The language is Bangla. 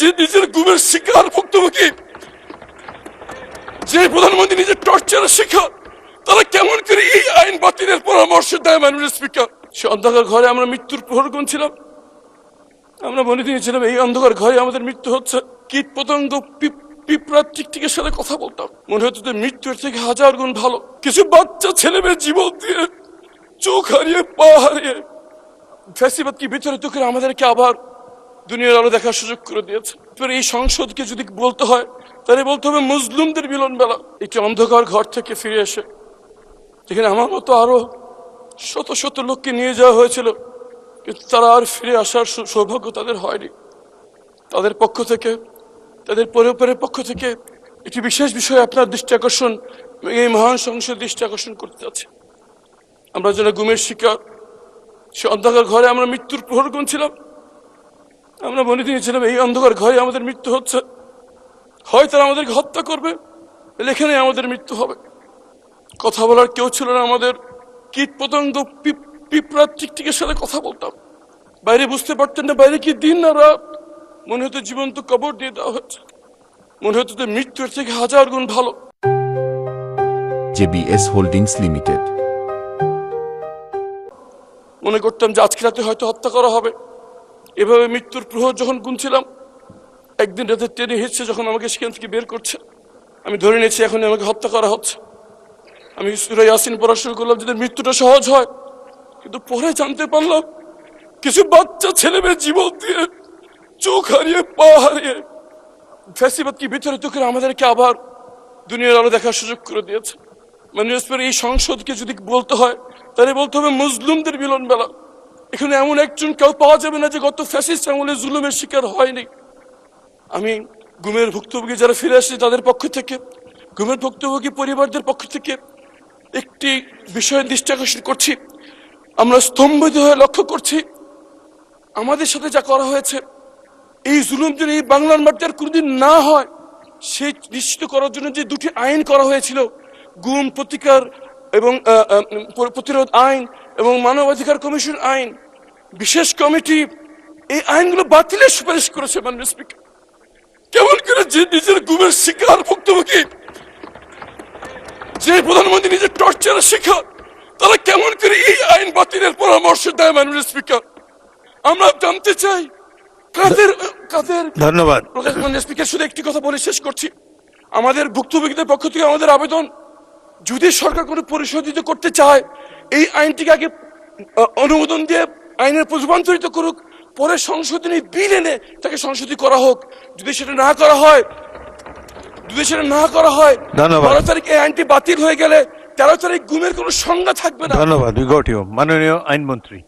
যে নিজের গুমের শিকার ভুক্তভোগী, যে প্রধানমন্ত্রী নিজের টর্চারের শিকার, তারা কেমন করে এই আইন বাতিলের পরামর্শ দেয়? মাননীয় স্পিকার, সে অন্ধকার ঘরে আমরা মৃত্যুর প্রহর গুনছিলাম, আমরা বলে দিয়েছিলাম এই অন্ধকার ঘরে আমাদের মৃত্যু হচ্ছে। কীট পতঙ্গ পিঁপড়ার টিকটিকের সাথে কথা বলতাম, মনে হতো যে মৃত্যুর থেকে হাজার গুণ ভালো। কিছু বাচ্চা ছেলে মেয়ে জীবন দিয়ে, চোখ হারিয়ে, পা হারিয়ে ফ্যাসিবাদকে বিতাড়িত করে আমাদেরকে আবার দুনিয়ার আলো দেখার সুযোগ করে দিয়েছে। এই সংসদকে যদি বলতে হয় তাহলে বলতে হবে মুসলিমদের মিলন বেলা। একটি অন্ধকার ঘর থেকে ফিরে এসে যেখানে আমার মতো আরো শত শত লোককে নিয়ে যাওয়া হয়েছিল, কিন্তু তারা আর ফিরে আসার সৌভাগ্য তাদের হয়নি। তাদের পক্ষ থেকে, তাদের পরিবারের পক্ষ থেকে একটি বিশেষ বিষয়ে আপনার দৃষ্টি আকর্ষণ, এই মহান সংসদ দৃষ্টি আকর্ষণ করতে যাচ্ছে। আমরা যারা গুমের শিকার, সে অন্ধকার ঘরে আমরা মৃত্যুর প্রহর গুনছিলাম, আমরা বলে দিয়েছিলাম এই অন্ধকার ঘরে আমাদের মৃত্যু হচ্ছে। হয় তারা আমাদেরকে হত্যা করবে, এখানে আমাদের মৃত্যু হবে। কথা বলার কেউ ছিল না আমাদের। কীট পতঙ্গ পিঁপড়ার টিকটিকের সাথে কথা বলতাম, বাইরে বুঝতে পারতেন না বাইরে কি দিন না রাত। মনে হতো জীবন্ত কবর দিয়ে দেওয়া হচ্ছে, মনে হতো যে মৃত্যুর থেকে হাজার গুণ ভালো। JBS holdings limited. মনে করতাম যে আজকে রাতে হয়তো হত্যা করা হবে। এভাবে মৃত্যুর প্রহর যখন গুনছিলাম, একদিন রাতে ট্রেনে হিসছে যখন আমাকে সেখান থেকে বের করছে, আমি ধরে নিয়েছি এখন আমাকে হত্যা করা হচ্ছে। আমি সূরা ইয়াসিন পড়া শুরু করলাম যাতে মৃত্যুটা সহজ হয়, কিন্তু পরে জানতে পারলাম কিছু বাচ্চা ছেলে মেয়ে জীবন দিয়ে, চোখ হারিয়ে, পা হারিয়ে ফ্যাসিবাদকে বিতাড়িত করে আমাদেরকে আবার দুনিয়ার আলো দেখার সুযোগ করে দিয়েছে। মাননীয় স্পিকার, এই সংসদকে যদি বলতে হয় তাহলে বলতে হবে মুসলিমদের মিলন বেলা। এখানে এমন একজন কেউ পাওয়া যাবে না যে গত ফ্যাসিস্ট আমলে জুলুমের শিকার হয়নি। আমি গুমের ভুক্তভোগী যারা ফিরে আসছে তাদের পক্ষ থেকে, গুমের ভুক্তভোগী পরিবারদের পক্ষ থেকে একটি বিষয়ের দৃষ্টি আকর্ষণ করছি। আমরা স্তম্ভিত হয়ে লক্ষ্য করছি আমাদের সাথে যা করা হয়েছে, এই জুলুম যেন এই বাংলার মাটিতে আর কোনোদিন না হয় সেই নিশ্চিত করার জন্য যে দুটি আইন করা হয়েছিল, গুম প্রতিকার এবং প্রতিরোধ আইন এবং মানবাধিকার কমিশন আইন, বিশেষ কমিটি এই আইনগুলো বাতিলের সুপারিশ করেছে। মাননীয় স্পিকার, কেমন করে যে নিজের গুমের শিকার ভুক্তভোগী, যে প্রধানমন্ত্রী নিজের টর্চারের শিকার, তারা কেমন করে এই আইন বাতিলের পরামর্শ দেয়? মাননীয় স্পিকার, আমরা জানতে চাই কাদের কাদের। ধন্যবাদ। মাননীয় স্পিকার, শুধু একটি কথা বলে শেষ করছি। আমাদের ভুক্তভোগীদের পক্ষ থেকে আমাদের আবেদন, যদি সরকার কোনো পরিশোধিত করতে চায় এই আইনটিকে আগে অনুমোদন দিয়ে আইনের রূপান্তরিত করুক, পরে সংশোধনী বিল এনে তাকে সংশোধনী করা হোক। যদি সেটা না করা হয়, 12 তারিখ এই আইনটি বাতিল হয়ে গেলে 13 তারিখ গুমের কোনো সংজ্ঞা থাকবে না। ধন্যবাদ। মাননীয় আইনমন্ত্রী।